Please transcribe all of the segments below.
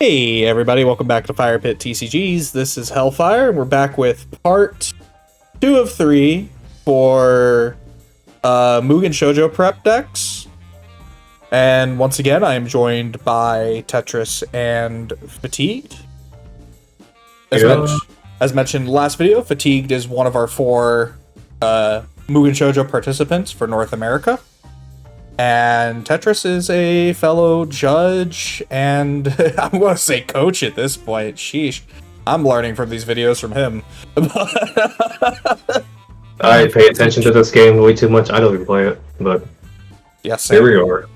Hey everybody, welcome back to Fire Pit TCGs. This is Hellfire, and we're back with part 2 of 3 for Mugen Shoujo prep decks. And once again, I am joined by Tetrus and Fatigued. As mentioned in the last video, Fatigued is one of our 4 Mugen Shoujo participants for North America. And Tetrus is a fellow judge and I'm going to say coach at this point. Sheesh. I'm learning from these videos from him. I pay attention to this game way too much. I don't even play it, but yes, here we are.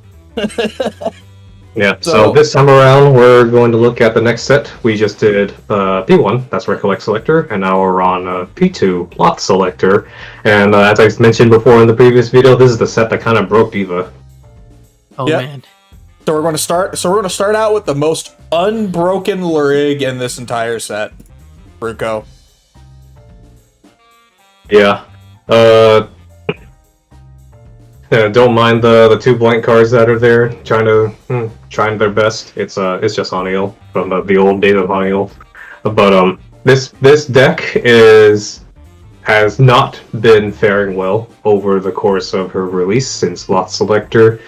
Yeah, so this time around we're going to look at the next set. We just did P1, that's Recollect Selector, and now we're on P2, Loth Selector. And as I mentioned before in the previous video, this is the set that kind of broke Diva. Oh man. So we're going to start out with the most unbroken rig in this entire set. Ruuko. Yeah. Yeah, don't mind the 2 blank cards that are there, trying their best. It's just Haniel from the old days of Haniel. But this deck has not been faring well over the course of her release since Loth Selector.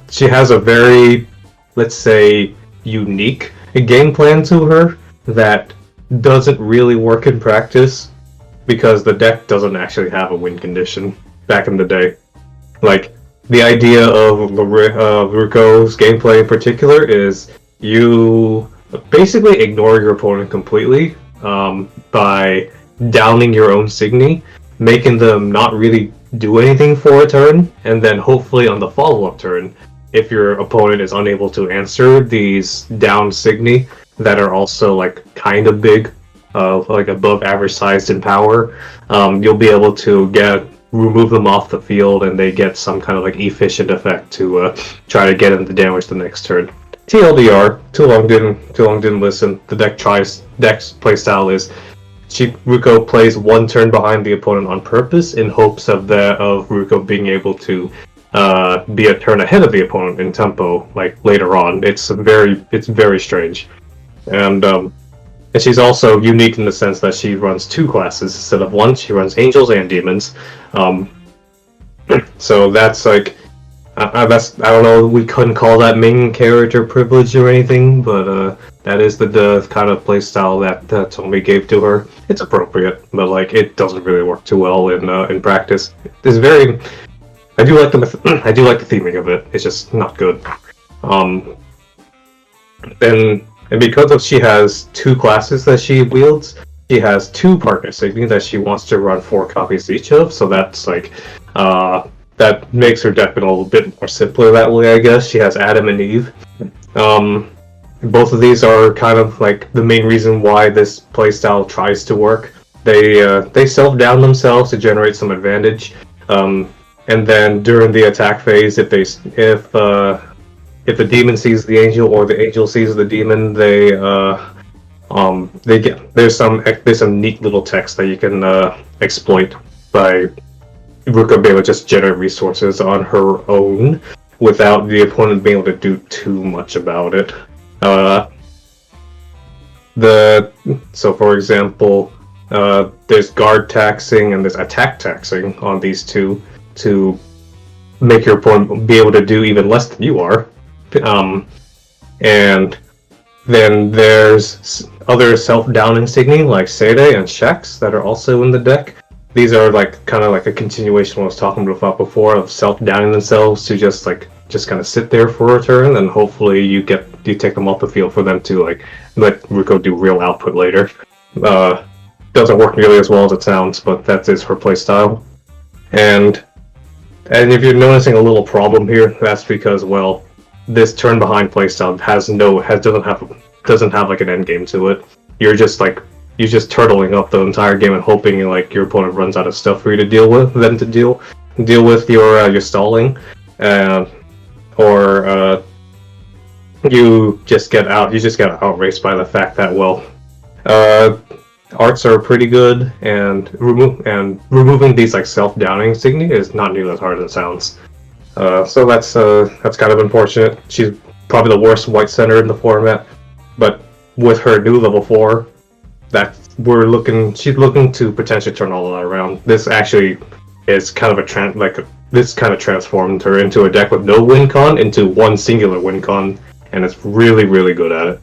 She has a very, let's say, unique game plan to her that doesn't really work in practice because the deck doesn't actually have a win condition back in the day. Like, the idea of Ruuko's gameplay in particular is you basically ignore your opponent completely by downing your own Signy, making them not really do anything for a turn, and then hopefully on the follow-up turn, if your opponent is unable to answer these down Signy that are also like kind of big, like above average sized in power, you'll be able to remove them off the field, and they get some kind of like efficient effect to try to get them to damage the next turn. TLDR, too long didn't listen. The deck's playstyle is Ruuko plays 1 turn behind the opponent on purpose in hopes of Ruuko being able to be a turn ahead of the opponent in tempo, like later on. It's very strange, and she's also unique in the sense that she runs 2 classes instead of 1. She runs angels and demons. So that's like, I don't know, we couldn't call that main character privilege or anything, but that is the kind of playstyle that Tommy gave to her. It's appropriate, but like it doesn't really work too well in practice. It's very, I do like the theming of it. It's just not good. And because she has 2 classes that she wields, she has 2 partner Signy that she wants to run 4 copies each of, so that's like, that makes her deck a little bit more simpler that way, I guess. She has Adam and Eve. Both of these are kind of like the main reason why this playstyle tries to work. They self-down themselves to generate some advantage, and then during the attack phase, if the demon sees the angel or the angel sees the demon, there's some neat little text that you can exploit by Ruuko being able to just generate resources on her own without the opponent being able to do too much about it. So for example, there's guard taxing and there's attack taxing on these 2 to make your opponent be able to do even less than you are. And then there's other self-downing Signy like Seidei and Shax that are also in the deck. These are like kind of like a continuation of what I was talking about before of self-downing themselves to just kind of sit there for a turn, and hopefully you take them off the field for them to like let Ruuko do real output later. Doesn't work nearly as well as it sounds, but that is her playstyle. And if you're noticing a little problem here, that's because, well, this turn behind playstyle doesn't have like an end game to it. You're just turtling up the entire game and hoping like your opponent runs out of stuff for you to deal with, deal with your stalling, or you just get outraced by the fact that, well, arts are pretty good, and removing these like self-downing Signy is not nearly as hard as it sounds. So that's kind of unfortunate. She's probably the worst white center in the format. but with her new level 4, that she's looking to potentially turn all of that around. This actually is kind of this kind of transformed her into a deck with no win con into one singular win con, and it's really, really good at it.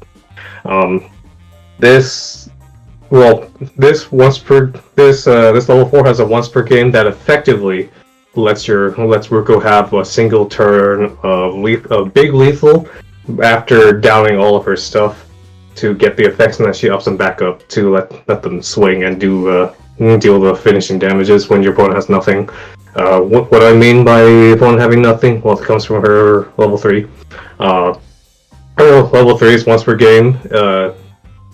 This level 4 has a once per game that effectively lets Ruuko have a single turn of big lethal after downing all of her stuff to get the effects, and then she ups them back up to let them swing and deal the finishing damages when your opponent has nothing. What I mean by opponent having nothing? Well, it comes from her level 3. Her level 3 is once per game.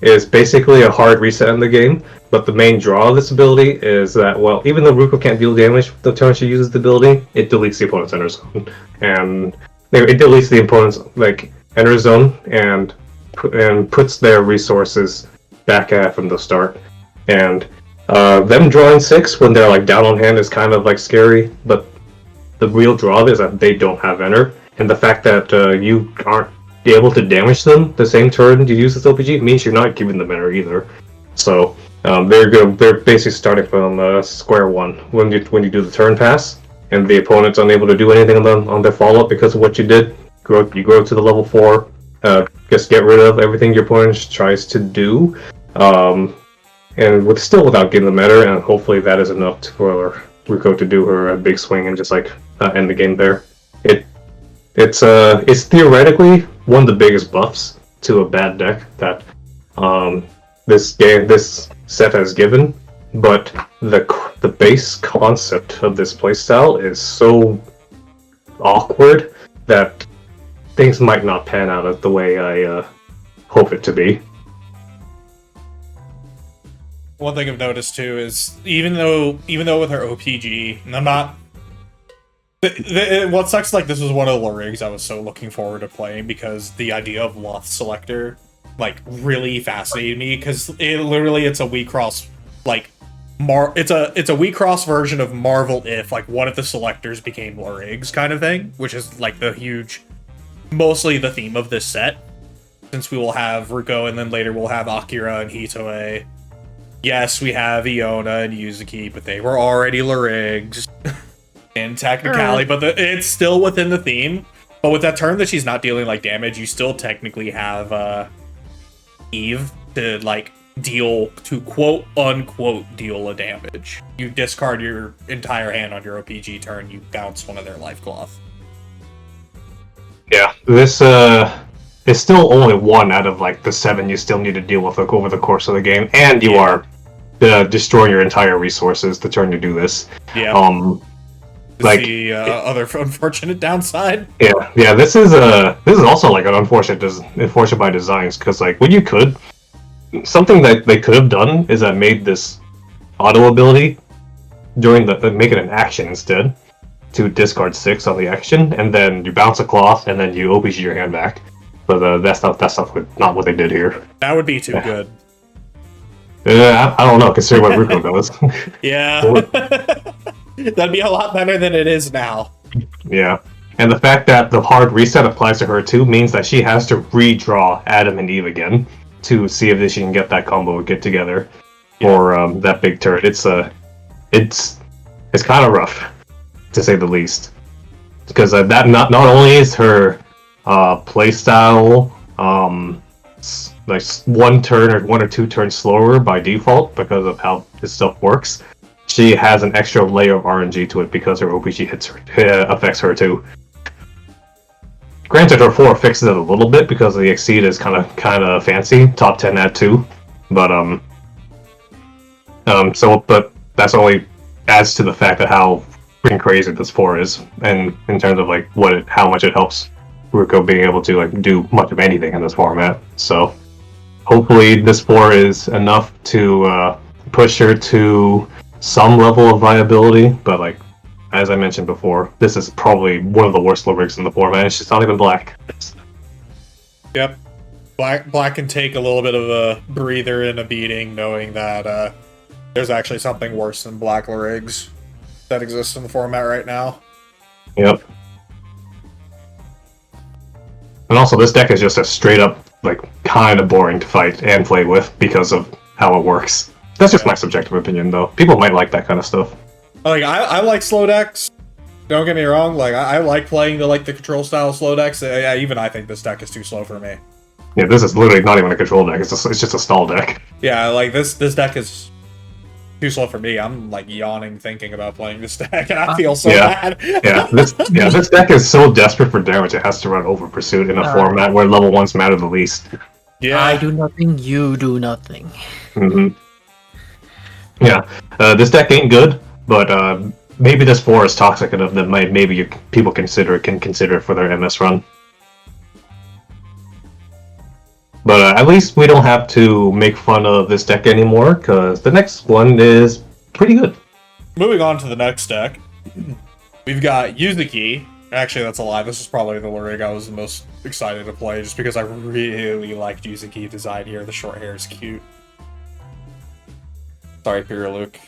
Is basically a hard reset in the game, but the main draw of this ability is that, well, even though Ruuko can't deal damage the turn she uses the ability, it deletes the opponent's enter zone, and it deletes the opponent's enter zone and puts their resources back at from the start. And them drawing 6 when they're down on hand is kind of scary, but the real draw is that they don't have enter, and the fact that you aren't able to damage them the same turn you use this LPG means you're not giving them enter either. So they're basically starting from square one when you do the turn pass, and the opponent's unable to do anything on their follow up because of what you did. You grow to the level 4, just get rid of everything your opponent tries to do, and without getting them enter, and hopefully that is enough for Ruuko to do her big swing and just end the game there. It's theoretically one of the biggest buffs to a bad deck that this set has given, but the base concept of this playstyle is so awkward that things might not pan out the way I hope it to be. One thing I've noticed too is even though with her OPG, and I'm not. What sucks, this was one of the rigs I was so looking forward to playing because the idea of Loth Selector, really fascinated me because it's a WiXoss, it's a WiXoss version of Marvel if, what if the Selectors became rigs kind of thing, which is, mostly the theme of this set, since we will have Ruuko and then later we'll have Akira and Hitoe. Yes, we have Iona and Yuzuki, but they were already rigs. In technicality, but it's still within the theme. But with that turn that she's not dealing damage, you still technically have Eve to deal to quote unquote deal a damage. You discard your entire hand on your OPG turn, you bounce one of their life cloth. Yeah, this is still only one out of the 7 you still need to deal with over the course of the game, and you are destroying your entire resources the turn you do this. Yeah. The other unfortunate downside. Yeah. This is also an unfortunate by designs, because something that they could have done is that made this auto ability during make it an action instead to discard 6 on the action, and then you bounce a cloth and then you OPG your hand back. But that's not what they did here. That would be too good. I don't know, considering what Ruuko does. Yeah. That'd be a lot better than it is now. Yeah. And the fact that the hard reset applies to her too means that she has to redraw Adam and Eve again to see if she can get that combo get together for that big turn. It's kind of rough, to say the least, because that not only is her playstyle one turn or 1 or 2 turns slower by default because of how this stuff works. She has an extra layer of RNG to it because her OPG affects her too. Granted, her 4 fixes it a little bit because the Exceed is kind of fancy, top 10 at 2, but but that's only adds to the fact of how freaking crazy this 4 is, and in terms of how much it helps Ruuko being able to do much of anything in this format. So hopefully this 4 is enough to push her to some level of viability, but as I mentioned before, this is probably one of the worst rigs in the format. It's just not even black. Yep. Black can take a little bit of a breather and a beating, knowing that there's actually something worse than black rigs that exists in the format right now. Yep. And also, this deck is just a straight up like kind of boring to fight and play with because of how it works. That's just my subjective opinion, though. People might like that kind of stuff. Like I like slow decks. Don't get me wrong. Like I like playing the control style slow decks. Even I think this deck is too slow for me. Yeah, this is literally not even a control deck. It's just a stall deck. Yeah, like this deck is too slow for me. I'm like yawning thinking about playing this deck, and I feel so bad. This deck is so desperate for damage it has to run over pursuit in a format where level 1s matter the least. Yeah, I do nothing, you do nothing. Mm-hmm. Yeah, this deck ain't good, but maybe this 4 is toxic enough that people can consider for their MS run. But at least we don't have to make fun of this deck anymore, because the next one is pretty good. Moving on to the next deck, we've got Yuzuki. Actually, that's a lie. This is probably the rig I was the most excited to play, just because I really liked Yuzuki design here. The short hair is cute. Sorry, Pure Luke.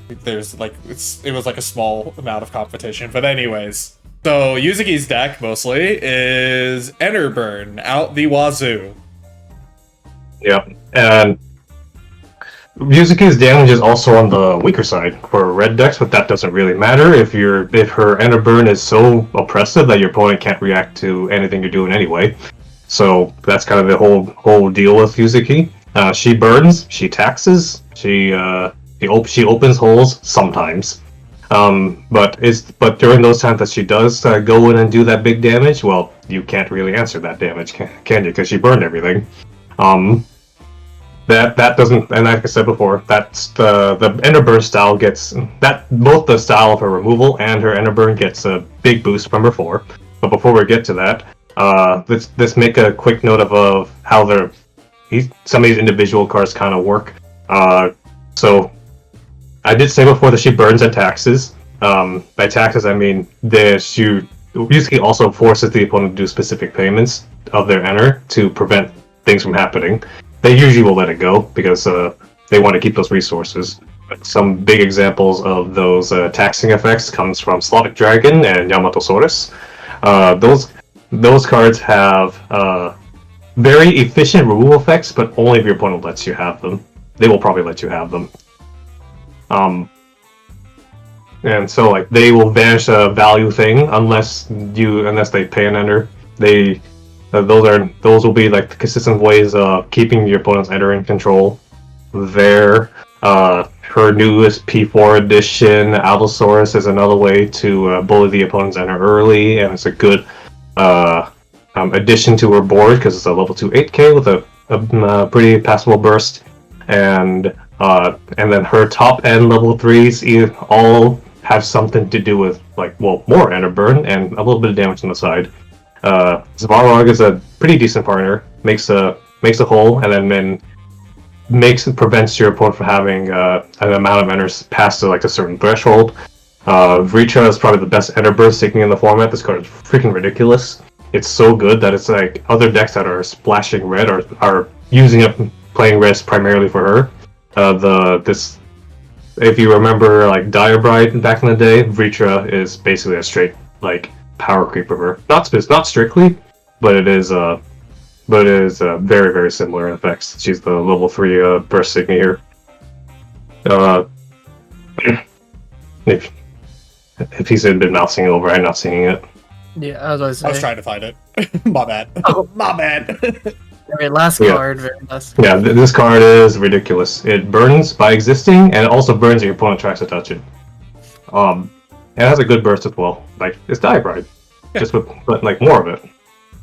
There's it was like a small amount of competition, but anyways. So Yuzuki's deck mostly is Enderburn out the wazoo. Yep, and Yuzuki's damage is also on the weaker side for red decks, but that doesn't really matter if her Enderburn is so oppressive that your opponent can't react to anything you're doing anyway. So that's kind of the whole deal with Yuzuki. She burns, she taxes, she opens holes sometimes. But during those times that she does go in and do that big damage, well, you can't really answer that damage, can you? Because she burned everything. That doesn't, and like I said before, that's the Enderburn style gets that both the style of her removal and her Enderburn gets a big boost from her 4. But before we get to that, let's make a quick note of how some of these individual cards kind of work. So I did say before that she burns and taxes. By taxes, I mean Yuzuki also forces the opponent to do specific payments of their Ender to prevent things from happening. They usually will let it go because they want to keep those resources. But some big examples of those taxing effects comes from Slavic Dragon and Yamatosaurus. Those cards have very efficient removal effects, but only if your opponent lets you have them. They will probably let you have them. And so they will banish a value thing unless they pay an Ender. Those will be the consistent ways of keeping your opponent's Ender in control. Her newest P4 edition, Allosaurus, is another way to bully the opponent's Ender early, and it's a good addition to her board because it's a level 2 8K with a pretty passable burst, and then her top end level 3s all have something to do with more Enderburn and a little bit of damage on the side. Svarog is a pretty decent partner. Makes a hole and then prevents your opponent from having an amount of Enders past a certain threshold. Vritra is probably the best Enderburn seeking in the format. This card is freaking ridiculous. It's so good that it's other decks that are splashing red are using it, playing red primarily for her. If you remember Diabride back in the day, Vritra is basically a straight power creep of her. Not strictly, but it is very, very similar in effects. She's the level 3 burst Signy here. If he's been mousing over, I'm not seeing it. Yeah, I was trying to find it. My bad. Oh. My bad. Very last card, very last. Yeah, this card is ridiculous. It burns by existing, and it also burns if your opponent tries to touch it. It has a good burst as well. It's Diabride, but more of it.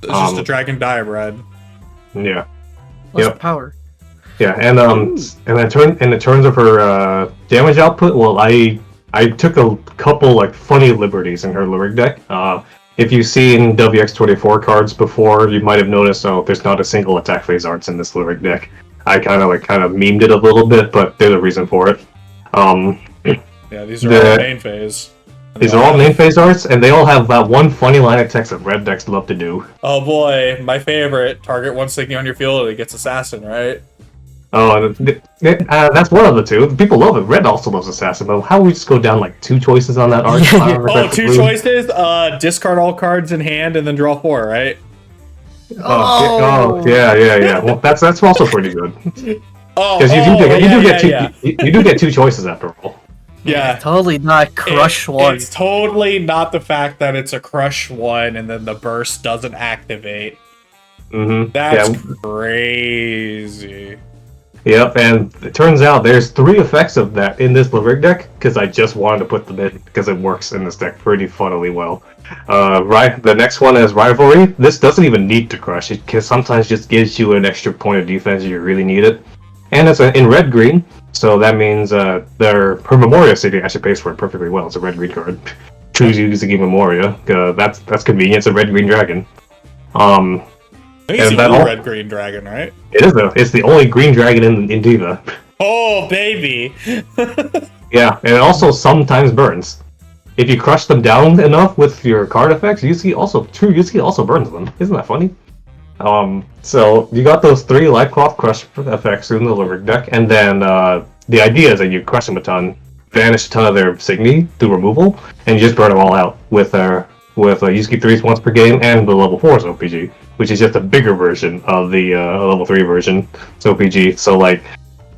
It's just a Dragon Diabride. Yeah. What's power? Yeah, and in terms of her damage output, well, I took a couple funny liberties in her Lyric deck. If you've seen WX24 cards before, you might have noticed there's not a single attack phase arts in this Lyric deck. I kind of memed it a little bit, but there's a reason for it. Yeah, these are all main phase. These are all main phase arts, and they all have that one funny line of text that red decks love to do. Oh boy, my favorite. Target one Signy on your field and it gets Assassin, right? Oh, that's one of the two. People love it. Red also loves Assassin, but how would we just go down 2 choices on that art? 2 choices? Discard all cards in hand and then draw 4, right? Yeah. Well, that's also pretty good Oh, because yeah. you do get two choices after all. Yeah. Totally not crush one. It's totally not the fact that it's a crush one and then the burst doesn't activate. Mm-hmm. That's crazy. Yep, and it turns out there's 3 effects of that in this Laverick deck, because I just wanted to put them in, because it works in this deck pretty funnily well. The next one is Rivalry. This doesn't even need to crush, it sometimes just gives you an extra point of defense if you really need it. And it's in red-green, so that means her Memoria City actually pays for it perfectly well. It's a red-green card. Choose Yuzuki Memoria. That's convenient, it's a red-green dragon. I think it's a red-green dragon, right? It is though. It's the only green dragon in Diva. Oh, baby! Yeah, and it also sometimes burns. If you crush them down enough with your card effects, Yuzuki also burns them. Isn't that funny? So you got those 3 Life Cloth Crush effects in the Laverick deck, and then the idea is that you crush them a ton, banish a ton of their Signy through removal, and you just burn them all out with Yuzuki 3's once per game and the level 4's OPG, which is just a bigger version of the level 3 version. It's OPG. So like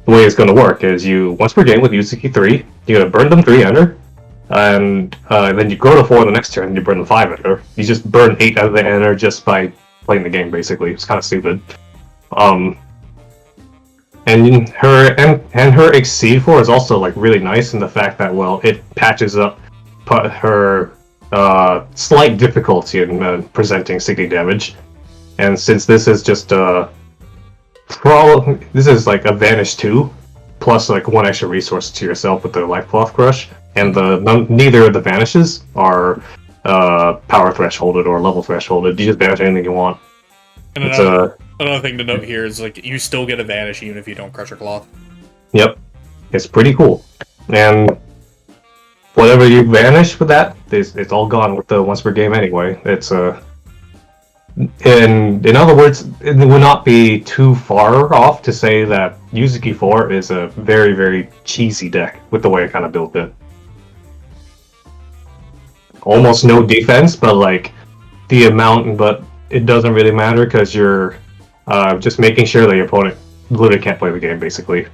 the way it's going to work is you once per game with Yuzuki 3, you're going to burn them 3 enter, and then you grow to 4 the next turn and you burn them 5 enter. You just burn 8 out of the enter just by playing the game basically. It's kind of stupid. And her Exceed 4 is also like really nice in the fact that it patches up her slight difficulty in presenting Signy damage. And since this is just this is like a Vanish 2 plus like 1 extra resource to yourself with the Life Cloth Crush, and neither of the vanishes are power thresholded or level thresholded. You just banish anything you want. And another thing to note here is like you still get a vanish even if you don't crush your cloth. Yep, it's pretty cool. And whatever you vanish with that, it's all gone with the once per game anyway. It's in other words, it would not be too far off to say that Yuzuki 4 is a very, very cheesy deck with the way I kind of built it. Almost no defense, but like the amount, but it doesn't really matter because you're just making sure that your opponent literally can't play the game, basically.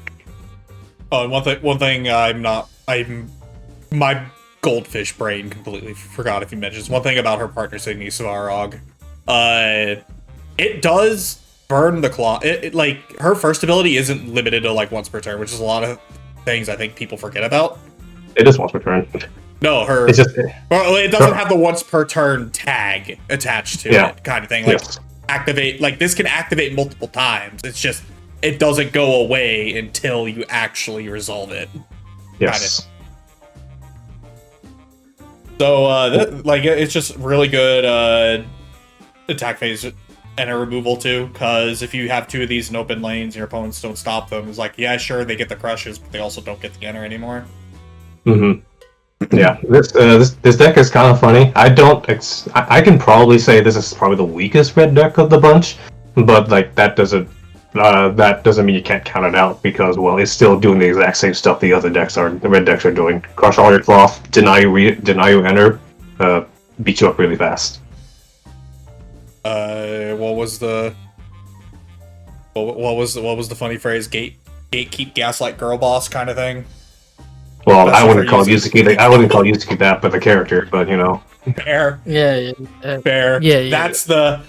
Oh, and one thing my goldfish brain completely forgot if you mentioned this. One thing about her partner Signy Svarog. It does burn the claw. Like her first ability isn't limited to like once per turn, which is a lot of things I think people forget about. It is once per turn. No, it doesn't have the once per turn tag attached to it, kind of thing. Like activate, like this can activate multiple times. It's just it doesn't go away until you actually resolve it. Yes. So it's just really good attack phase and a removal too, because if you have 2 of these in open lanes and your opponents don't stop them, it's like, yeah, sure, they get the crushes, but they also don't get the enter anymore. Mm-hmm. Yeah, this deck is kind of funny. I can probably say this is probably the weakest red deck of the bunch, but like that doesn't mean you can't count it out because it's still doing the exact same stuff the red decks are doing. Crush all your cloth, deny you enter, beat you up really fast. What was the funny phrase? Gatekeep gaslight girl boss kind of thing. Well, I wouldn't call Yuzuki that, but the character. But you know, fair. Yeah. Fair. Yeah. That's the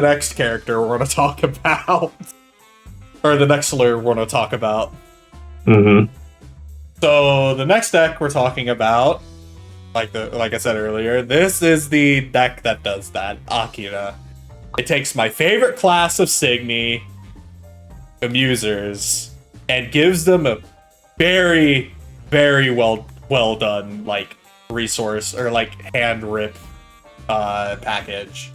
next character we're gonna talk about, or the next slur we're gonna talk about. Mm-hmm. So the next deck we're talking about, like I said earlier, this is the deck that does that. Akira. It takes my favorite class of Signy, Amusers, and gives them a very, very well done like resource or like hand rip package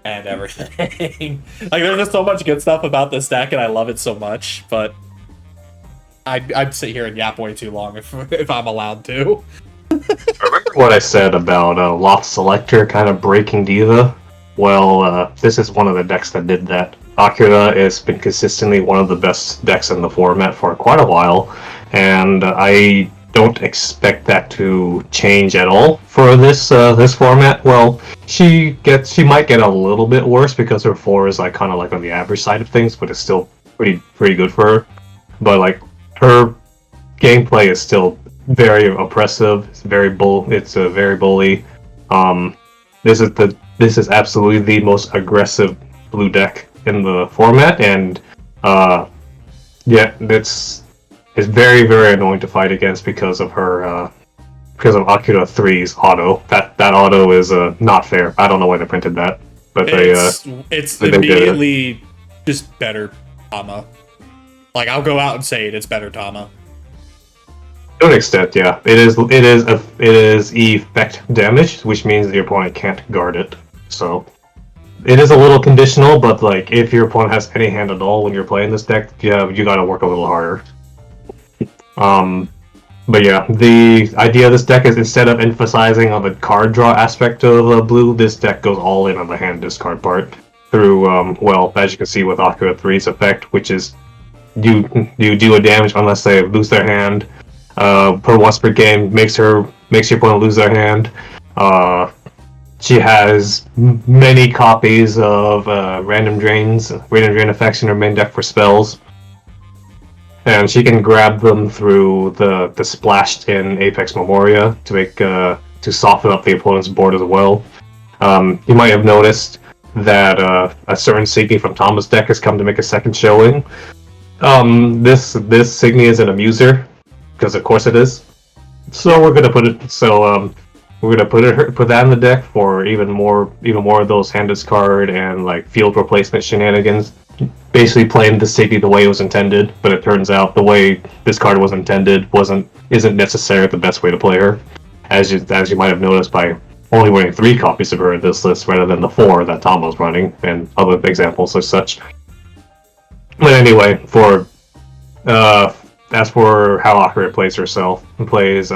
and everything. Like there's just so much good stuff about this deck and I love it so much, but I'd sit here and yap way too long if I'm allowed to. Remember what I said about Loth Selector kind of breaking Diva? Well, this is one of the decks that did that. Akira has been consistently one of the best decks in the format for quite a while, and I don't expect that to change at all for this this format. Well, she might get a little bit worse because her 4 is like kind of like on the average side of things, but it's still pretty good for her. But like her gameplay is still very oppressive. It's very bully. This is absolutely the most aggressive blue deck in the format, and yeah, it's very, very annoying to fight against because of her because of Akira 3's auto. That auto is not fair. I don't know why they printed that, but it's immediately just better Tama. Like, I'll go out and say it's better Tama. To an extent, yeah. It is effect damage, which means the opponent can't guard it. So it is a little conditional, but like if your opponent has any hand at all when you're playing this deck, yeah, you gotta work a little harder. But yeah, the idea of this deck is instead of emphasizing on the card draw aspect of blue, this deck goes all in on the hand discard part through, well, as you can see with Akira 3's effect, which is you do a damage unless they lose their hand. Per once per game, makes your opponent lose their hand. She has many copies of Random Drain effects in her main deck for spells. And she can grab them through the splashed in Apex Memoria to make to soften up the opponent's board as well. You might have noticed that a certain Signy from Tama's deck has come to make a second showing. This Signy is an amuser, because of course it is. So we're gonna put it. So we're gonna put that in the deck for even more of those hand discard and like field replacement shenanigans. Basically playing the Signy the way it was intended, but it turns out the way this card was intended isn't necessarily the best way to play her, as you might have noticed by only winning 3 copies of her in this list rather than the 4 that Tom was running, and other examples as such. But anyway, as for how Akira plays herself, she plays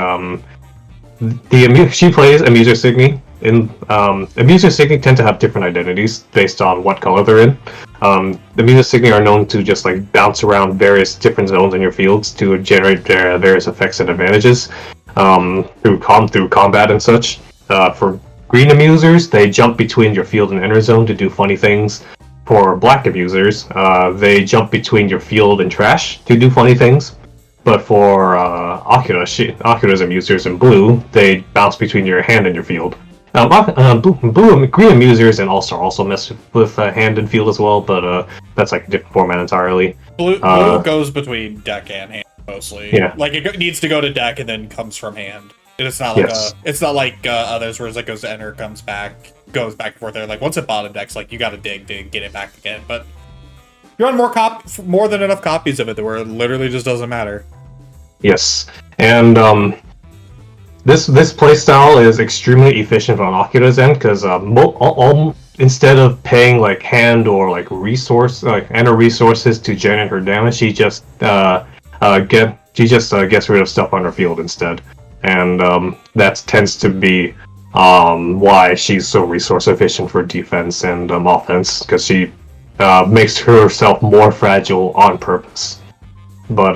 Amuser Signy. Amuser Signy tend to have different identities based on what color they're in. The Amuser Signy are known to just like bounce around various different zones in your fields to generate various effects and advantages through combat and such. For green Amusers, they jump between your field and inner zone to do funny things. For black Amusers, they jump between your field and trash to do funny things. But for Akira's Amusers in blue, they bounce between your hand and your field. Green Amusers and All-Star also mess with hand and field as well, but that's like a different format entirely. Blue goes between deck and hand mostly. Yeah. Like it needs to go to deck and then comes from hand. It's not like it's not like others where it goes to enter, goes back and forth there. Like once it bottom decks, like you got to dig, get it back again. But you're on more than enough copies of it where it literally just doesn't matter. Yes, and this playstyle is extremely efficient on Akira's end because instead of paying like hand or like enter resources to generate her damage, she just gets rid of stuff on her field instead, and that tends to be why she's so resource efficient for defense and offense, because she makes herself more fragile on purpose. But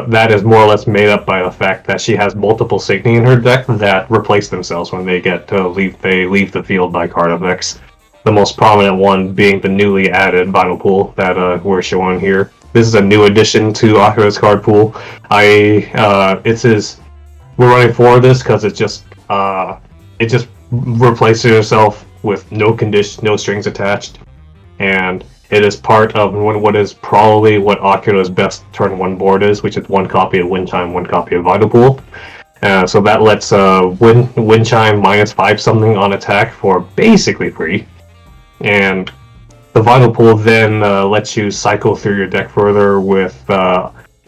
that is more or less made up by the fact that she has multiple Signy in her deck that replace themselves when they get to leave the field by card effects. The most prominent one being the newly added Vinyl Pool that we're showing here. This is a new addition to Akira's card pool. We're running 4 of this because it just replaces itself with no strings attached, and it is part of what is probably what Akira's best turn 1 board is, which is 1 copy of Wind Chime, 1 copy of Vital Pool. So that lets Wind Chime -5 something on attack for basically free. And the Vital Pool then lets you cycle through your deck further with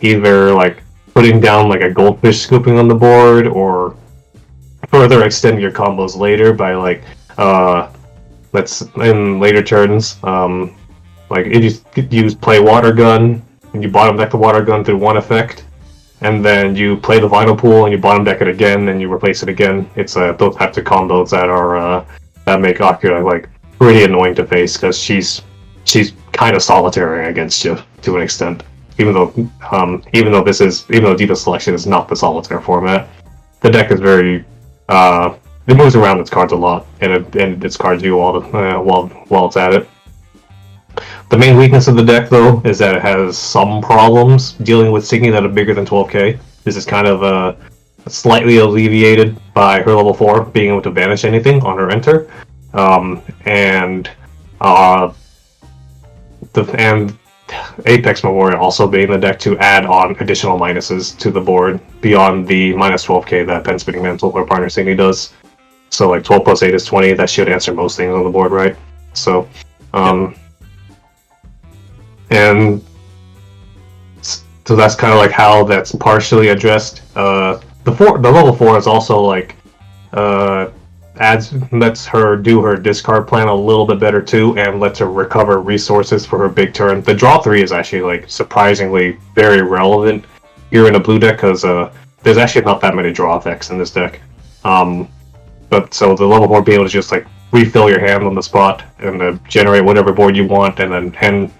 either like putting down like a goldfish scooping on the board, or further extend your combos later by like in later turns. Like if you play Water Gun and you bottom deck the Water Gun through 1 effect, and then you play the Vital Pool and you bottom deck it again and you replace it again. It's those types of combos that are that make Akira like pretty annoying to face because she's kind of solitary against you to an extent. even though Diva Selection is not the solitaire format, the deck is very it moves around its cards a lot, and its cards do while it's at it. The main weakness of the deck, though, is that it has some problems dealing with Signy that are bigger than 12k. This is kind of slightly alleviated by her level 4 being able to banish anything on her enter, and Apex Memorial also being the deck to add on additional minuses to the board beyond the minus 12k that Pen Spinning Mantle or Partner Signy does. So like 12 plus 8 is 20. That should answer most things on the board, right? So, and so that's kind of like how that's partially addressed. The level 4 is also like lets her do her discard plan a little bit better too, and lets her recover resources for her big turn. The draw 3 is actually like surprisingly very relevant here in a blue deck because there's actually not that many draw effects in this deck. But so the level 4 being able to just like refill your hand on the spot and generate whatever board you want, and then hand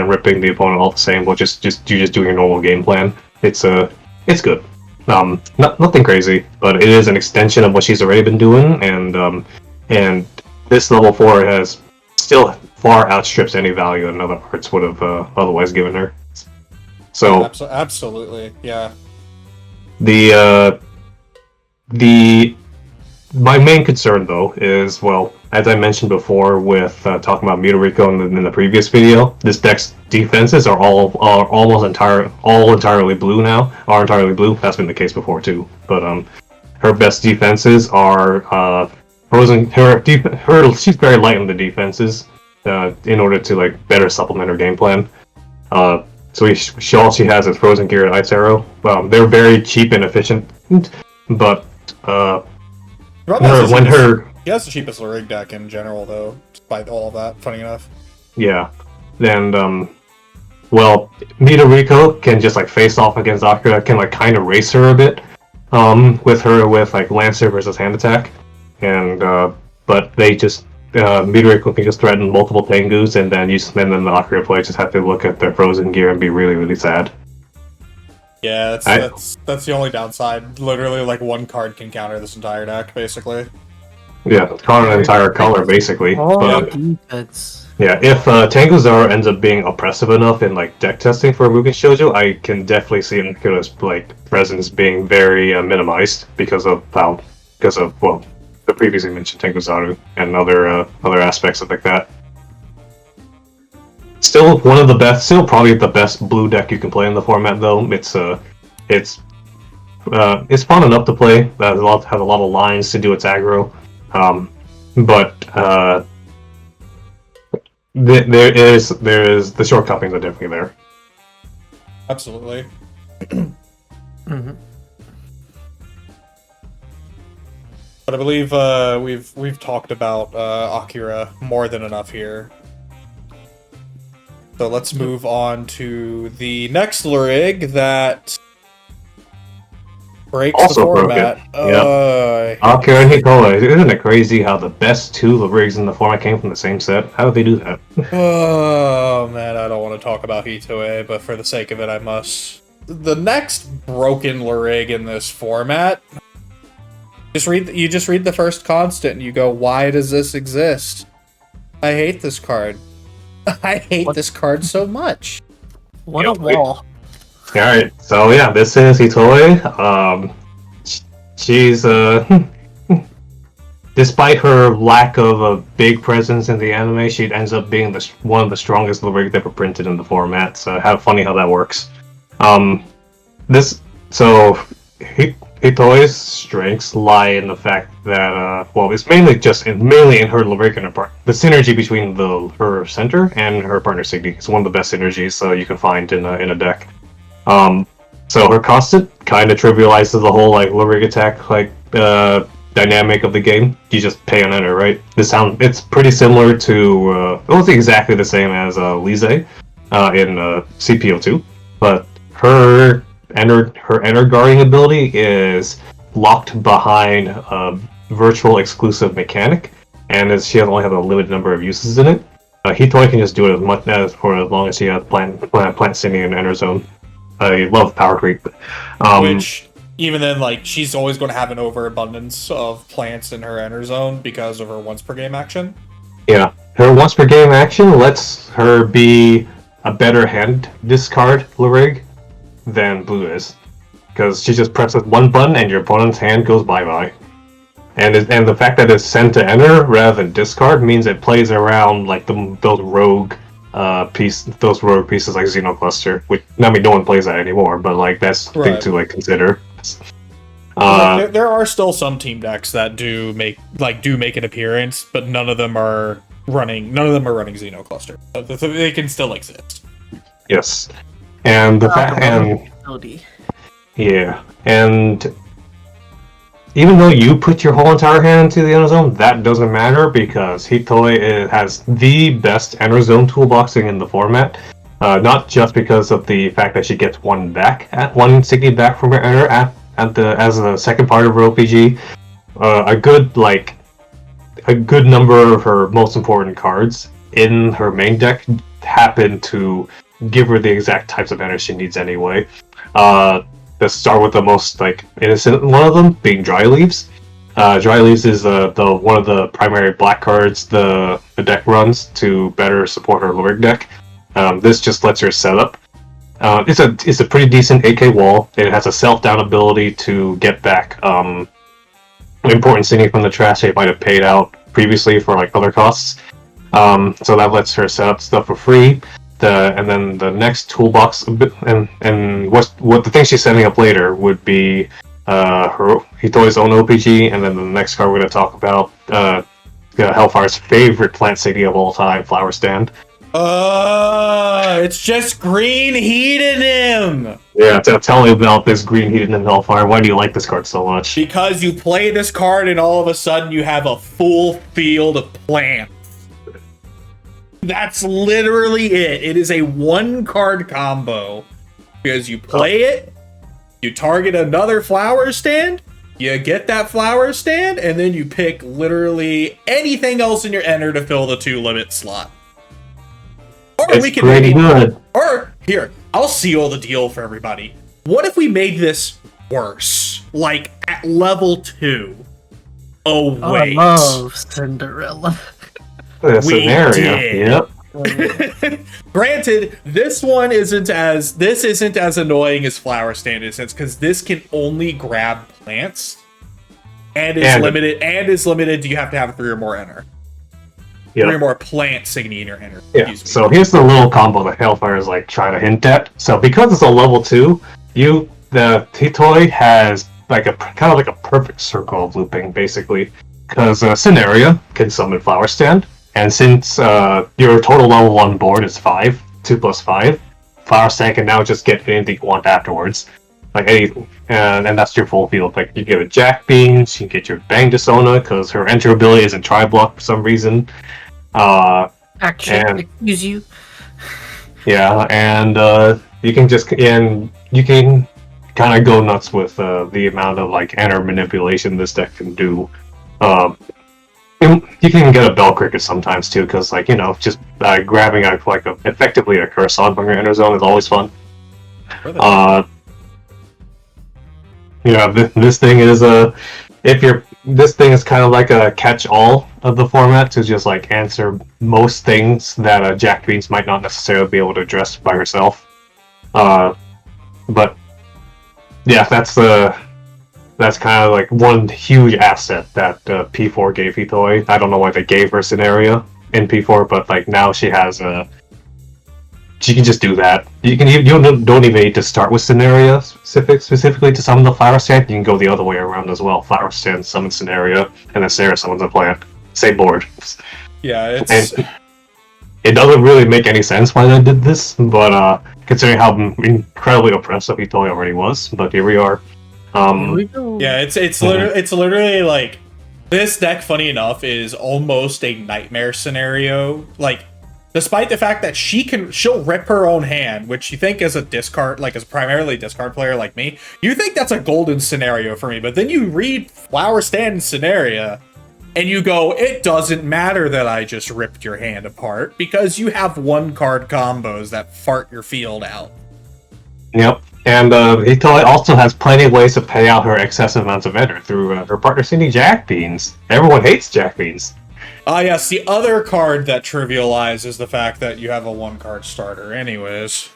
ripping the opponent all the same. Well, just doing your normal game plan. It's good. Nothing crazy, but it is an extension of what she's already been doing, and this level 4 has still far outstrips any value that other arts would have otherwise given her. So absolutely, yeah. My main concern, though, is, well, as I mentioned before with talking about Ruuko in the previous video, this deck's defenses are almost entirely blue now. Are entirely blue. That's been the case before too. But her best defenses are frozen. She's very light on the defenses in order to like better supplement her game plan. So all she has is Frozen Gear and Ice Arrow. They're very cheap and efficient, but He has the cheapest Lurig deck in general, though, despite all of that, funny enough. Yeah. And, Ruuko can just, like, face off against Akira, can, like, kind of race her a bit, with, like, Lancer versus Hand Attack. And, but they just, Ruuko can just threaten multiple Tengus, and then the Akira players just have to look at their Frozen Gear and be really, really sad. Yeah, that's the only downside. Literally, like, one card can counter this entire deck, basically. Yeah, counter an entire color, basically. Defense. Yeah, if Tanguzara ends up being oppressive enough in like deck testing for Mugen Shoujo, I can definitely see Akira's like presence being very minimized because of the previously mentioned Tenguzaru and other aspects of like that. Still probably the best blue deck you can play in the format, though. It's fun enough to play. Has a lot of lines to do its aggro, but there is the shortcomings are definitely there. Absolutely. Mm-hmm. But I believe we've talked about Akira more than enough here. So let's move on to the next Lurig that breaks Also the format. Akira and Hitoe. Isn't it crazy how the best two Lurigs in the format came from the same set? How did they do that? Oh man, I don't want to talk about Hitoe, but for the sake of it, I must. The next broken Lurig in this format. You just read the first constant and you go, why does this exist? I hate this card. I hate this card so much. What a wall. Alright, so yeah, this is Hitoe. She's, despite her lack of a big presence in the anime, she ends up being one of the strongest Lurig ever printed in the format, so funny how that works. Hitoe's strengths lie in the fact that, it's mainly in her Lurig and her part. The synergy between her center and her partner Signy is one of the best synergies you can find in a deck. So her constant kind of trivializes the whole like Lurig attack dynamic of the game. You just pay on enter, right? It's pretty similar to it wasn't exactly the same as Lise in CPO2, but her enter guarding ability is locked behind a virtual exclusive mechanic, and she only has a limited number of uses in it. Hitoe can just do it as much as for as long as he has plant sitting in enter zone. I love power creep. Which, even then, like, she's always going to have an overabundance of plants in her enter zone because of her once per game action. Yeah, her once per game action lets her be a better hand discard Lurig than Blue is. Because she just presses one button and your opponent's hand goes bye-bye. And the fact that it's sent to enter rather than discard means it plays around like those rogue pieces like Xenocluster. Which, I mean, no one plays that anymore, but like that's the thing to like consider. There are still some team decks that do make an appearance, but none of them are running Xenocluster. They can still exist. Yes, and the fact yeah, and even though you put your whole entire hand into the enter zone, that doesn't matter because Hitoe has the best enter zone toolboxing in the format. Not just because of the fact that she gets one Signy back from her enter as a second part of her OPG. A good number of her most important cards in her main deck happen to give her the exact types of enter she needs anyway. Let's start with the most like innocent one of them, being Dry Leaves. Dry Leaves is the one of the primary black cards the deck runs to better support her Lurig deck. This just lets her set up. It's a pretty decent AK wall. It has a self-down ability to get back important Signy from the trash they might have paid out previously for like other costs. So that lets her set up stuff for free. And then the next toolbox, and what the thing she's setting up later would be her Hitoe's own OPG, and then the next card we're going to talk about, Hellfire's favorite plant city of all time, Flower Stand. It's just green hedonym! Yeah, tell me about this green hedonym Hellfire. Why do you like this card so much? Because you play this card and all of a sudden you have a full field of plants. That's literally it. It is a one-card combo. Because you play it, you target another flower stand, you get that flower stand, and then you pick literally anything else in your enter to fill the 2-limit slot. Or it's pretty good. Or, here, I'll seal the deal for everybody. What if we made this worse? Like, at level 2? Oh, wait. I love Cinderella. Scenario. Yep. Granted, this isn't as annoying as Flower Stand is, because this can only grab plants and is limited. You have to have 3 or more enter. Yep. 3 or more plant Signy in your enter. Yeah. So here's the little combo that Hellfire is like trying to hint at. So because it's a level 2, the Hitoe has like a kind of like a perfect circle of looping basically, because Scenario can summon Flower Stand. And since your total level 1 board is 5, 2 plus 5, Flower Stand can now just get anything you want afterwards. Like anything. And that's your full field. Like you get a Jack Beans, you can get your Bang Disona, because her enter ability is in Tri-Block for some reason. Excuse you. Yeah, and you can kind of go nuts with the amount of like enter manipulation this deck can do. You can get a Bell Cricket sometimes too, because like just grabbing effectively a curse on from your enter zone is always fun. This thing is this thing is kind of like a catch-all of the format to just like answer most things that Jack Beans might not necessarily be able to address by herself. But yeah, that's kind of like one huge asset that P4 gave Hitoe. I don't know why they gave her Scenario in P4, but like now she has she can just do that. You don't even need to start with Scenario specifically to summon the Flower Stand. You can go the other way around as well. Flower Stand summons Scenario, and then Sarah summons a plant. Same board. Yeah, it doesn't really make any sense why they did this, but considering how incredibly oppressive Hitoe already was, but here we are. Yeah, it's literally like this deck. Funny enough, is almost a nightmare scenario. Like, despite the fact that she'll rip her own hand, which you think as a discard, like as primarily discard player like me, you think that's a golden scenario for me. But then you read Flower Stand scenario, And you go, it doesn't matter that I just ripped your hand apart, because you have 1-card combos that fart your field out. Yep. And Hitoe also has plenty of ways to pay out her excessive amounts of enter through her partner sending Jack Beans. Everyone hates Jack Beans. Yes, the other card that trivializes the fact that you have a 1-card starter anyways.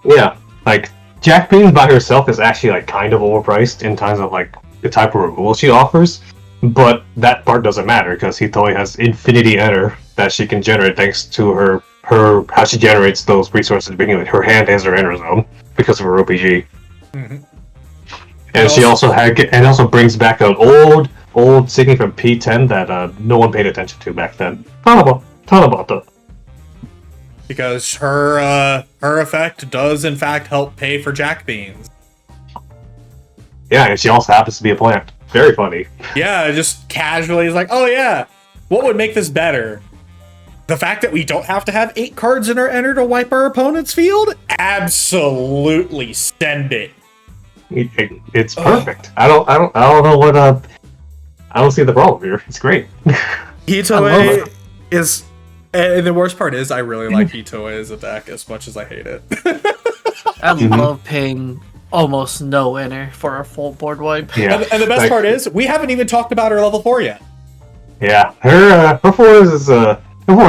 Yeah, like, Jack Beans by herself is actually, like, kind of overpriced in terms of, like, the type of removal she offers, but that part doesn't matter, because Hitoe has infinity enter that she can generate thanks to her how she generates those resources to begin with. Her hand is her enter zone, because of her OPG. Mm-hmm. And she also brings back an old signal from P10 that no one paid attention to back then. Tanabata. Because her effect does in fact help pay for Jack Beans. Yeah, and she also happens to be a plant. Very funny. Yeah, just casually is like, oh yeah, what would make this better? The fact that we don't have to have 8 cards in our enter to wipe our opponent's field? Absolutely send it. It's perfect. I don't know what I don't see the problem here. It's great. Hitoe is, and the worst part is I really like Hitoe as a deck as much as I hate it. I love paying almost no enter for a full board wipe. Yeah. And the best part is we haven't even talked about her level 4 yet. Yeah, her 4 is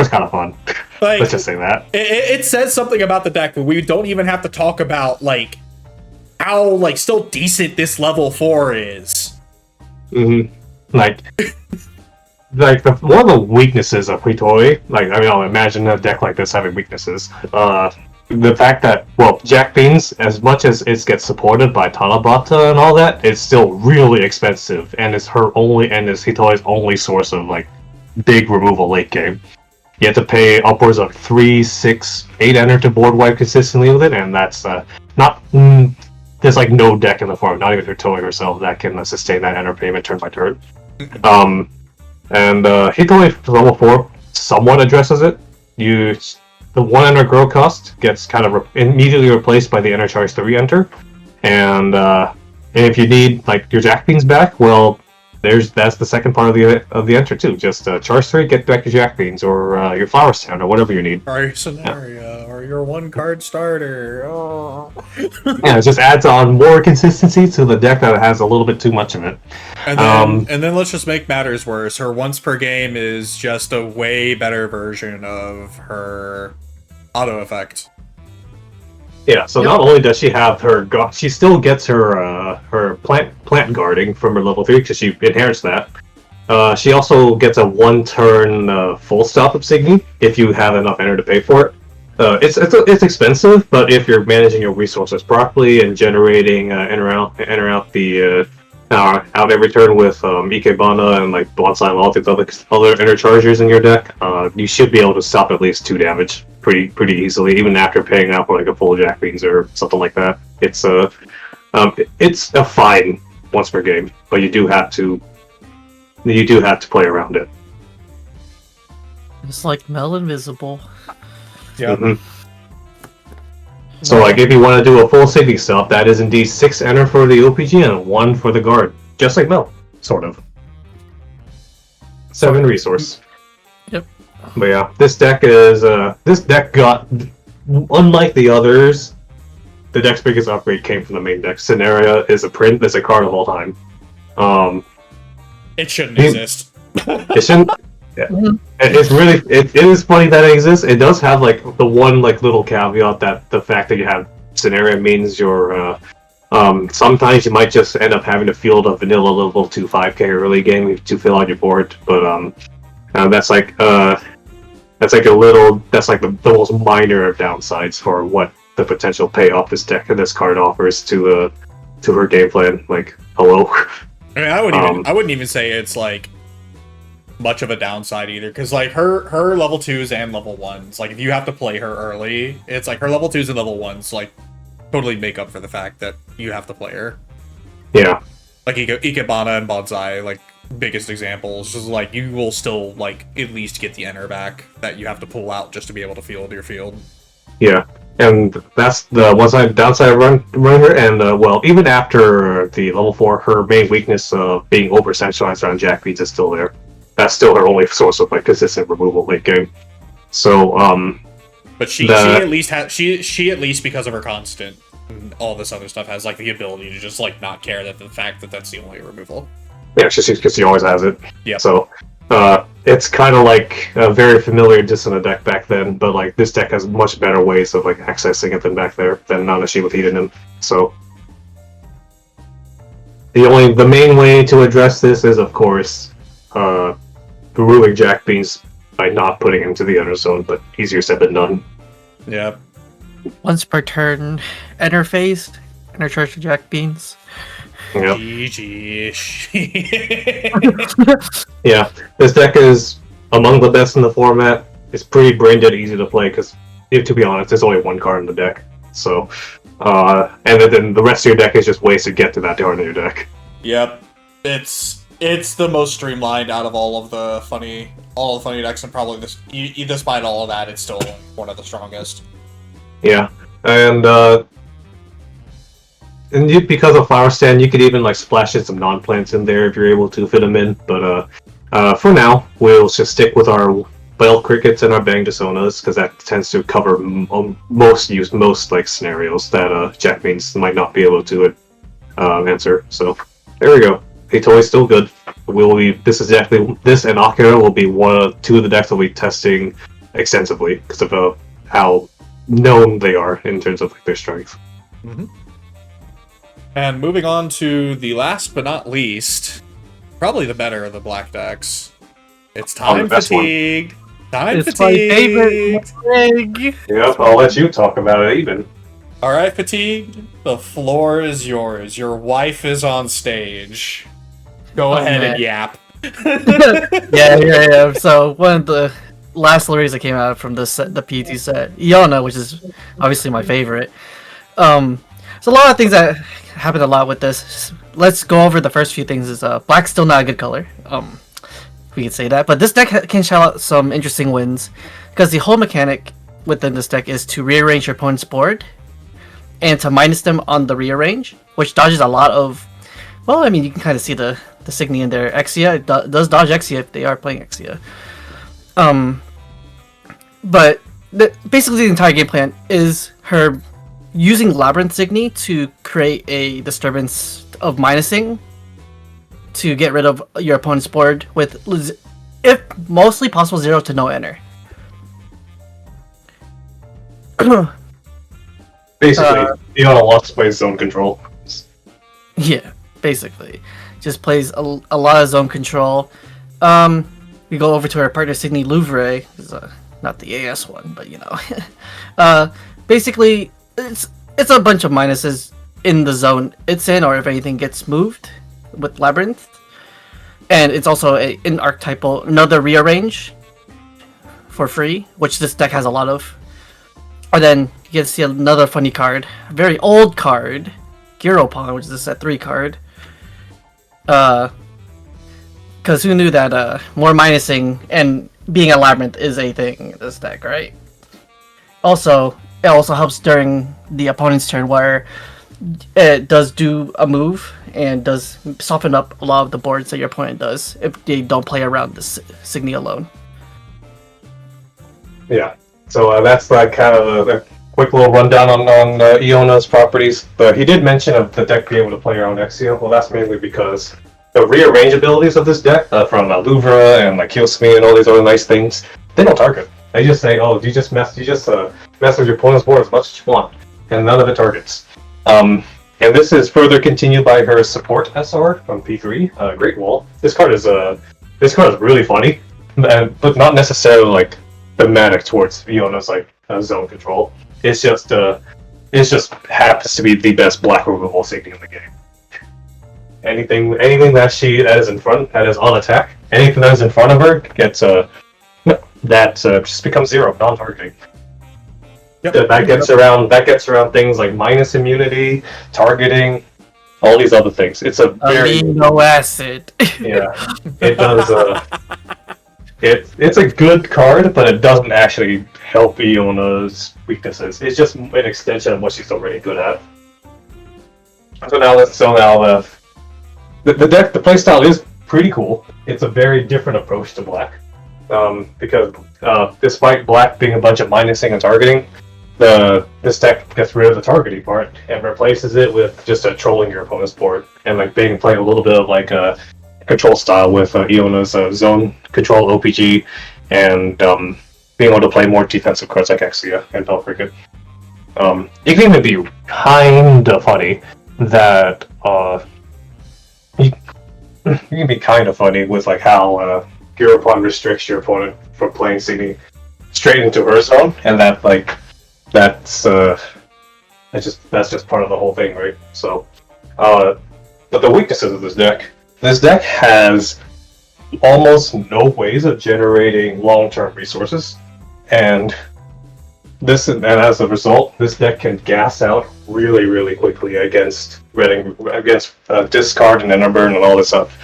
kind of fun. Like, let's just say that. It says something about the deck that we don't even have to talk about, like, how, like, still decent this level 4 is. Mm-hmm. Like one of the weaknesses of Hitoe, like, I mean, I'll imagine a deck like this having weaknesses. The fact that, well, Jack Beans, as much as it gets supported by Tanabata and all that, it's still really expensive, and is Hitoe's only source of, like, big removal late game. You have to pay upwards of 3, 6, 8 enter to board wipe consistently with it, and that's there's like no deck in the form, not even Hitoe herself, that can sustain that enter payment turn by turn. And Hitoe level 4 somewhat addresses it. The 1 enter grow cost gets kind of immediately replaced by the enter charge 3 enter, and if you need, like, your Jack Beans back, well, that's the second part of the enter too. Just charge 3, get back your Jack Beans, or your Flower Stand, or whatever you need. Or your scenario, or your 1-card starter. Oh. Yeah, it just adds on more consistency to the deck that has a little bit too much of it. And then let's just make matters worse. Her once per game is just a way better version of her auto effect. Yeah, so not only does she have she still gets her plant guarding from her level 3 because she inherits that. She also gets a 1-turn full stop obsidian if you have enough enter to pay for it. It's expensive, but if you're managing your resources properly and generating enter out every turn with Ikebana and, like, Bonsai and all these other enter chargers in your deck, you should be able to stop at least 2 damage pretty easily, even after paying out for, like, a full Jack Beans or something like that. It's a fine once per game, but you do have to play around it. It's like Mel Invisible. Yeah. Mm-hmm. So, like, if you want to do a full Signy stuff, that is indeed 6 enter for the OPG and 1 for the guard, just like Mel, sort of. 7 resource. Yep. But yeah, this deck got, unlike the others, the deck's biggest upgrade came from the main deck. Scenario is a card of all time. It shouldn't exist. It shouldn't. Yeah. It is funny that it exists. It does have, like, the one, like, little caveat that the fact that you have scenario means you're sometimes you might just end up having to field a vanilla level 2 5k early game to fill out your board, but that's like the most minor of downsides for what the potential payoff this card offers to her game plan. Like, hello. I mean, I wouldn't even say it's, like, much of a downside either, because, like, her level 2s and level 1s, like, if you have to play her early, it's like her level 2s and level 1s, like, totally make up for the fact that you have to play her. Yeah. Like, Ikebana and Bonsai, like, biggest examples, just, like, you will still, like, at least get the enter back that you have to pull out just to be able to field your field. Yeah. And that's the downside run her, and well, even after the level 4, her main weakness of being over centralized around Jack Beans is still there. that's still her only source of like consistent removal late game. So but she at least has she at least because of her constant and all this other stuff has like the ability to just like not care that the fact that that's the only removal. Yeah, because she always has it. Yeah. So it's kind of like very familiar just in the deck back then, but like this deck has much better ways of like accessing it than back there than Nanashi with Eden. So the main way to address this is of course removing Jack Beans by not putting him to the enter zone, but easier said than done. Yeah. Once per turn, enter phase, enter charge to Jack Beans. Yep. GG. Yeah, this deck is among the best in the format. It's pretty brain dead easy to play because, to be honest, there's only one card in the deck. So, and then the rest of your deck is just ways to get to that card in your deck. Yep. It's the most streamlined out of all the funny decks, and probably despite all of that, it's still one of the strongest. Yeah, and because of Flower Stand, you could even like splash in some non-plants in there if you're able to fit them in. But for now, we'll just stick with our Bell Crickets and our Bang Sonas because that tends to cover most like scenarios that Jack Beans might not be able to answer. So there we go. Hitoe is still good. This and Akira will be two of the decks we'll be testing extensively because of how known they are in terms of like, their strength. Mm-hmm. And moving on to the last but not least, probably the better of the black decks. It's Time Fatigued. Time It's Fatigued. my favorite. Yep, I'll let you talk about it even. Alright, Fatigued. The floor is yours. Your wife is on stage. Go ahead and yap. Yeah. So one of the last lorries that came out from the PT set, Iona, which is obviously my favorite. So a lot of things that happened a lot with this. Let's go over the first few things. Is black's still not a good color. We could say that, but this deck can shout out some interesting wins because the whole mechanic within this deck is to rearrange your opponent's board and to minus them on the rearrange, which dodges a lot of. Well, I mean, you can kind of see the Signy in there. Exia does dodge Exia if they are playing Exia. But basically the entire game plan is her using Labyrinth Signy to create a disturbance of minusing to get rid of your opponent's board with, if mostly possible, 0 to no enter. Basically, Iona loves plays zone control. Yeah, basically. Just plays a lot of zone control. We go over to our partner Signy Louvre. Not the AS one, but you know. Basically, it's a bunch of minuses in the zone it's in, or if anything gets moved with Labyrinth. And it's also an archetypal, another rearrange for free, which this deck has a lot of. And then you get to see another funny card, a very old card, Giropon, which is a set 3 card. Because who knew that more minusing and being a Labyrinth is a thing in this deck, right? Also, it also helps during the opponent's turn where it does do a move and does soften up a lot of the boards that your opponent does if they don't play around this Signy alone. Yeah, so that's like kind of a quick little rundown on Iona's properties. But he did mention of the deck being able to play around Exia. Well, that's mainly because the rearrange abilities of this deck, from Louvre and like Kiyosuke and all these other nice things, they don't target. They just say, "Oh, you just mess with your opponent's board as much as you want," and none of it targets. And this is further continued by her support SR from P3, Great Wall. This card is really funny, but not necessarily like thematic towards Iona's like zone control. It just happens to be the best black removal Signy in the game. Anything that is in front, that is on attack, anything that is in front of her gets just becomes 0, non-targeting. Yep. That gets around things like minus immunity, targeting, all these other things. It's a very amino acid. Yeah, it does. It's a good card, but it doesn't actually help Iona's weaknesses. It's just an extension of what she's already good at. The deck, the playstyle is pretty cool. it's a very different approach to black. Because despite black being a bunch of minusing and targeting, this deck gets rid of the targeting part and replaces it with just trolling your opponent's board and like being playing a little bit of like a control style with Iona's zone control OPG and being able to play more defensive cards like Exia and Velcricket. It can even be kind of funny that you can be kind of funny with like how your opponent restricts your opponent from playing Signy straight into her zone, and that like that's just part of the whole thing, right? So, but the weaknesses of this deck has almost no ways of generating long-term resources, and as a result, this deck can gas out really, really quickly against discard and enter burn and all this stuff.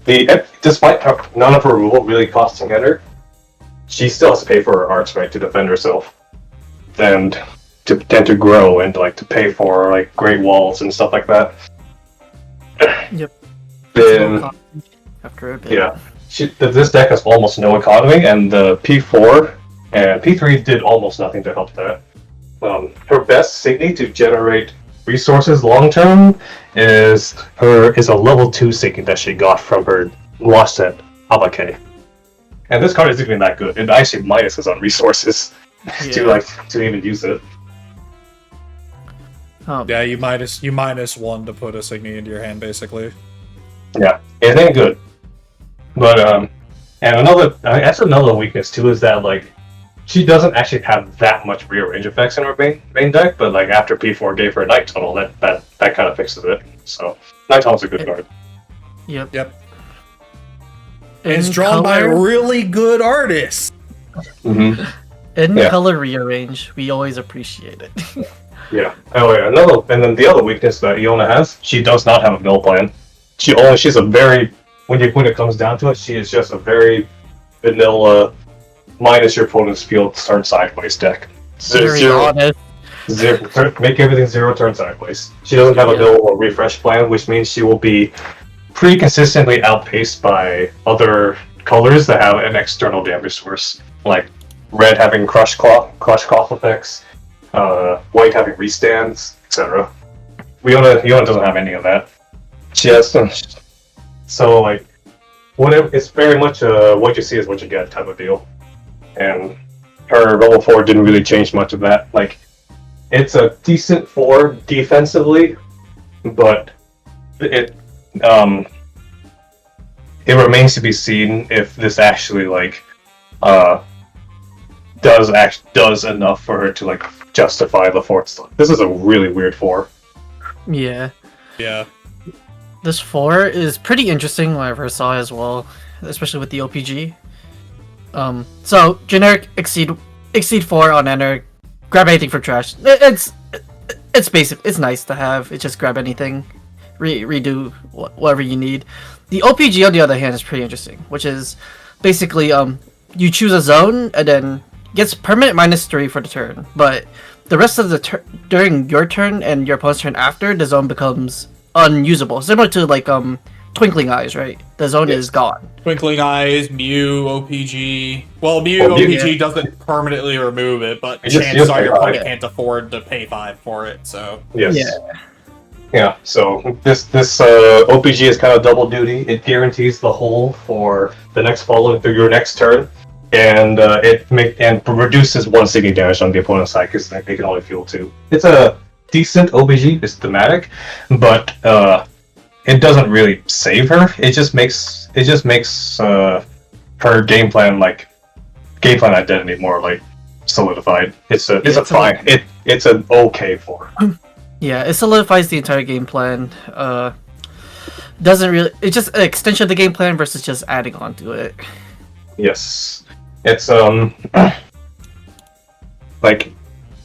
Despite none of her removal really costing enter, she still has to pay for her arts, right, to defend herself, and to grow and like to pay for like great walls and stuff like that. Yep. Then After a bit. yeah, this deck has almost no economy, and the P4 and P3 did almost nothing to help that. Her best Signy to generate resources long term is a level 2 Signy that she got from her lost set Abake. And this card isn't even that good. It actually minuses on resources to even use it. Yeah, you minus 1 to put a Signy into your hand, basically. Yeah, it ain't good. But and another weakness too is that like she doesn't actually have that much rearrange effects in her main deck, but like after P4 gave her Night Tunnel, that kind of fixes it. So Night Tunnel's a good card. Yep. It's drawn by a really good artist. Mm-hmm. In color rearrange, we always appreciate it. Yeah. Oh yeah. And then the other weakness that Iona has, she does not have a mill plan. She's a very when it comes down to it, she is just a very vanilla minus your opponent's field turn sideways deck. Honest. Make everything 0 turn sideways. She doesn't have a mill or refresh plan, which means she will be pretty consistently outpaced by other colors that have an external damage source, like red having crush cloth effects, white having restands, etc. Iona doesn't have any of that. She has some, so like whatever. It's very much what you see is what you get type of deal, and her level 4 didn't really change much of that. Like it's a decent 4 defensively, but it remains to be seen if this actually like does enough for her to like justify the 4th slot. This is a really weird 4. Yeah. This 4 is pretty interesting when I first saw it as well, especially with the OPG. So generic exceed 4 on enter, grab anything for trash. It's basic. It's nice to have. It's just grab anything, redo whatever you need. The OPG on the other hand is pretty interesting, which is basically you choose a zone and then gets permanent -3 for the turn, but the rest of the during your turn and your opponent's turn after, the zone becomes unusable. Similar to like Twinkling Eyes, right? The zone is gone. Twinkling Eyes, Mew, OPG. Well, Mew OPG doesn't permanently remove it, but chances are your opponent can't afford to pay 5 for it. So yes. Yeah. So this OPG is kind of double duty. It guarantees the hole for the next follow through your next turn, and it reduces 1 Signy damage on the opponent's side because they can only fuel 2. It's a decent OPG. It's thematic, but it doesn't really save her. It just makes her game plan identity more like solidified. It's an okay 4. Yeah, it solidifies the entire game plan. It's just an extension of the game plan versus just adding on to it. Yes. It's like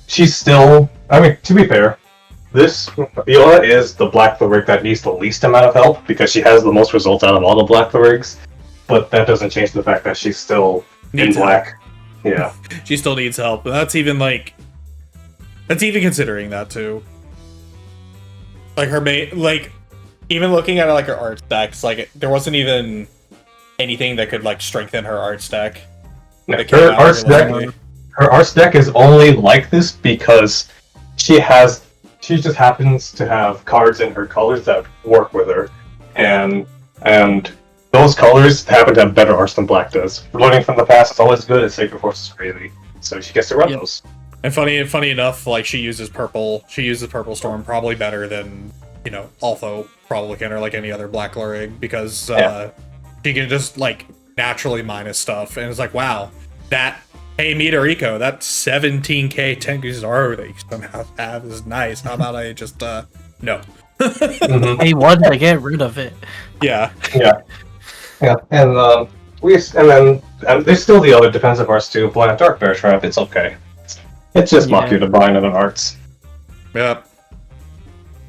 she's still, I mean, to be fair, this Iona is the Black Rig that needs the least amount of help because she has the most results out of all the Black Rigs, but that doesn't change the fact that she's still in black. Yeah. She still needs help. That's even considering that too. Like her main, like even looking at it like her art stacks, like there wasn't even anything that could like strengthen her arts deck. Yeah, That came her out arts deck, recently. her arts deck is only like this because she just happens to have cards in her colors that work with her, and those colors happen to have better arts than black does. Learning from the past is always good, and Sacred Force is crazy, so she gets to run those. And funny enough, like she uses purple Storm probably better than Altho probably can, or like any other black Lurig, because she can just like naturally minus stuff, and it's like, wow, that hey meter eco, that 17k Tengu Zaru that you somehow have is nice. How about I just no. Mm-hmm. He won to get rid of it. Yeah. And there's still the other defensive arts too. Black Dark Bear Trap, it's okay. It's just Yeah. Maku to bind an arts. Yep.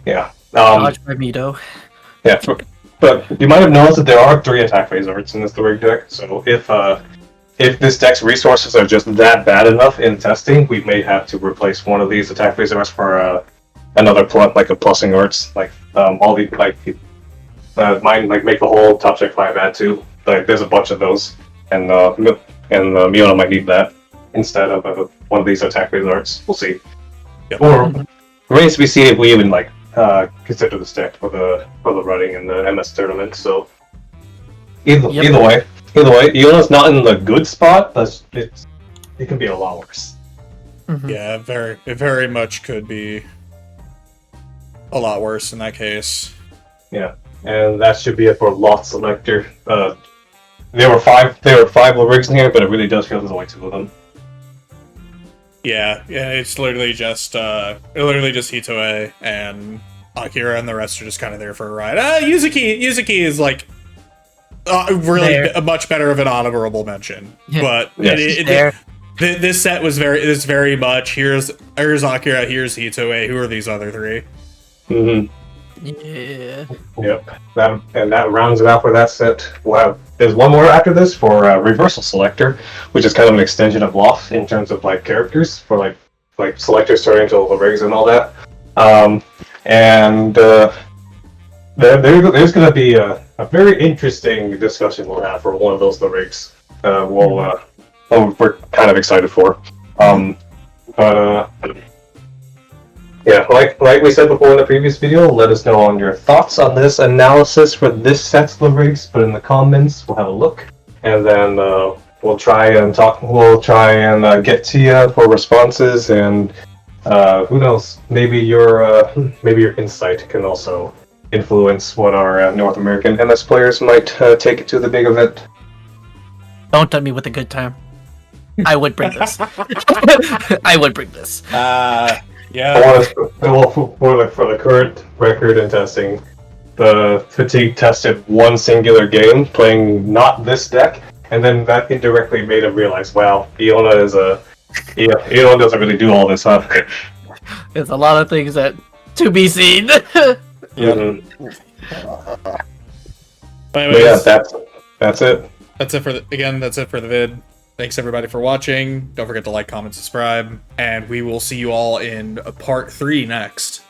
Yeah. Dodge by Mito. Yeah, but you might have noticed that there are 3 attack phase arts in this Lurig deck. So if this deck's resources are just that bad enough in testing, we may have to replace one of these attack phase arts for another like a plussing arts, like all the mine like make the whole top check 5 add 2. Like there's a bunch of those, and Iona might need that instead of one of these attack phase arts. We'll see. Yep. Or remains to be seen if we even like consider this deck for the running in the MS tournament. So either way, Iona's not in the good spot, but it can be a lot worse. Mhm. Yeah, it very much could be a lot worse in that case. Yeah, and that should be it for Loth Selector. There were five rigs in here, but it really does feel there's only 2 of them. Yeah, it's literally just Hitoe and Akira, and the rest are just kind of there for a ride. Yuzuki is like really much better of an honorable mention, Yeah. but Yes. this set was very much here's Akira, here's Hitoe. Who are these other 3? Mm-hmm. Yeah. Yep. That rounds it out for that set. There's one more after this for Reversal Selector, which is kind of an extension of Loth in terms of like characters for like selectors turning to the rigs and all that. There's going to be a very interesting discussion we'll have for one of those rigs. We're kind of excited for. Yeah, like we said before in the previous video, let us know on your thoughts on this analysis for this set of rigs. Put in the comments. We'll have a look, and then we'll try and talk. We'll try and get to you for responses, and who knows? Maybe your insight can also influence what our North American MS players might take to the big event. Don't tempt me with a good time. I would bring this. I would bring this. Yeah. For the current record and testing, the Fatigue tested one singular game playing not this deck, and then that indirectly made him realize, wow, Iona doesn't really do all this, huh? There's a lot of things that to be seen. Mm-hmm. But But yeah, anyways, that's it. that's it for the vid. Thanks everybody for watching. Don't forget to like, comment, subscribe, and we will see you all in part 3 next.